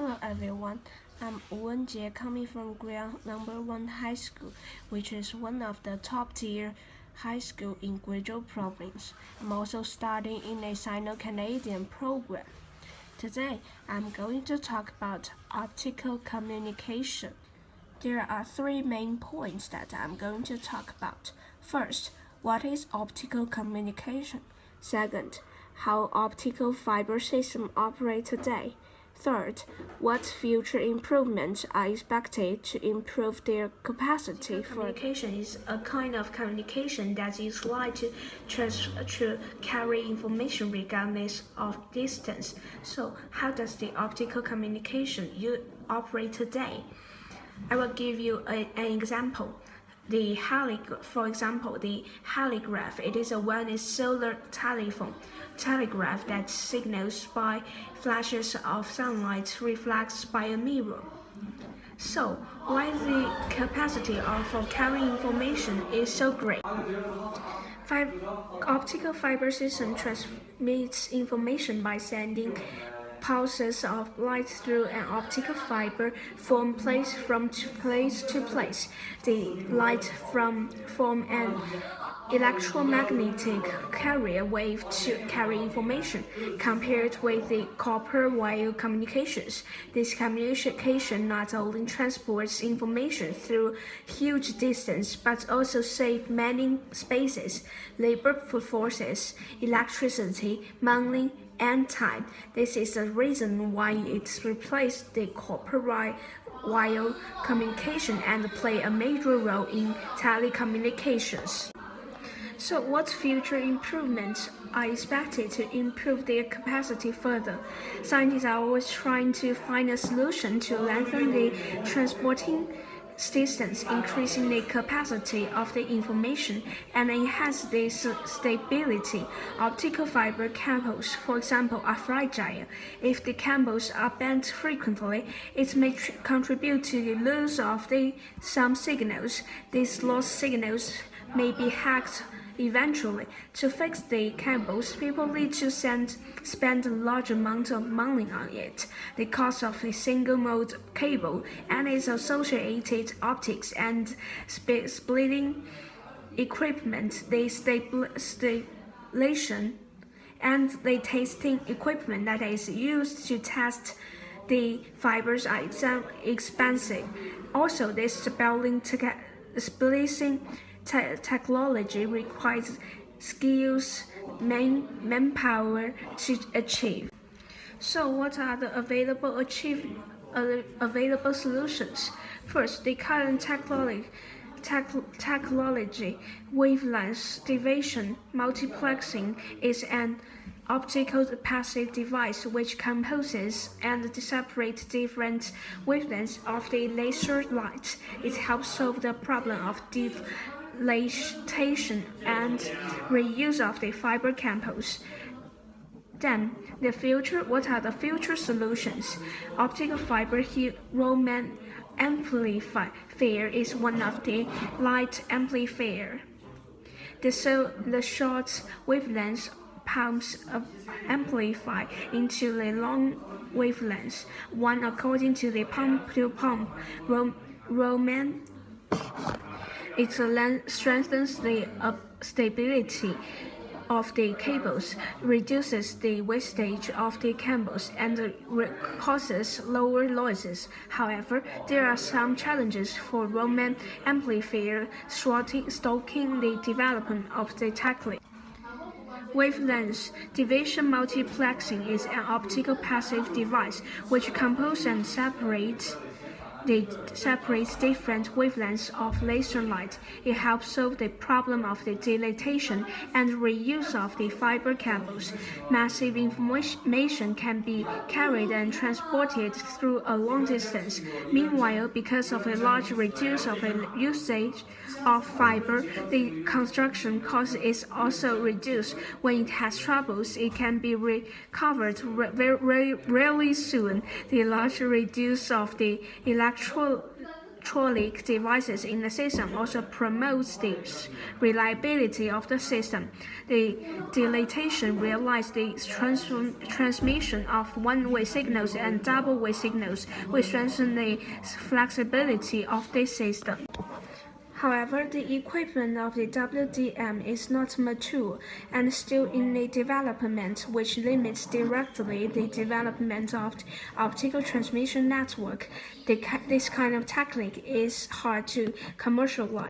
Hello everyone, I'm Wenjie coming from grade number 1 high school, which is one of the top tier high school in Guizhou province. I'm also studying in a Sino-Canadian program. Today, I'm going to talk about optical communication. There are three main points that I'm going to talk about. First, what is optical communication? Second, how optical fiber systems operate today. Third, what future improvements are expected to improve their capacity for communication is a kind of communication that is used to carry information regardless of distance. So, how does the optical communication operate today? I will give you an example. For example, the telegraph. It is a wireless solar telegraph that signals by flashes of sunlight reflects by a mirror. So, why the capacity for carrying information is so great? Optical fiber system transmits information by sending pulses of light through an optical fiber from place to place. The light form an electromagnetic carrier wave to carry information. Compared with the copper wire communications, this communication not only transports information through huge distance but also saves many spaces, labor forces, electricity, money, and time. This is the reason why it replaced the copper wire communication and play a major role in telecommunications. So what future improvements are expected to improve their capacity further? Scientists are always trying to find a solution to lengthen the transporting distance, increasing the capacity of the information, and enhance the stability. Optical fiber cables, for example, are fragile. If the cables are bent frequently, it may contribute to the loss of some signals. These lost signals may be hacked eventually. To fix the cables, people need to spend a large amount of money on it. The cost of a single-mode cable and its associated optics and splitting equipment, the stabilization, and the testing equipment that is used to test the fibers are expensive. Also, this splicing technology requires skills, manpower to achieve. So, what are the available solutions? First, the current technology, wavelength division multiplexing, is an optical passive device which composes and separates different wavelengths of the laser light. It helps solve the problem of dilation and reuse of the fiber cables. Then, what are the future solutions? Optical fiber Raman amplifier is one of the light amplifier. The short wavelength pumps amplify into the long wavelengths, one according to the pump-to-pump Raman. It strengthens the stability of the cables, reduces the wastage of the cables, and causes lower losses. However, there are some challenges for Raman amplifier stalking the development of the technique. Wavelength division multiplexing is an optical passive device which composes and separates different wavelengths of laser light. It helps solve the problem of the dilatation and reuse of the fiber cables. Massive information can be carried and transported through a long distance. Meanwhile, because of a large reduce of the usage of fiber, the construction cost is also reduced. When it has troubles, it can be recovered really soon. The large reduce of the electronic devices in the system also promotes the reliability of the system. The dilatation realizes the transmission of one-way signals and double-way signals, which strengthen the flexibility of the system. However, the equipment of the WDM is not mature and still in a development, which limits directly the development of the optical transmission network. This kind of technique is hard to commercialize.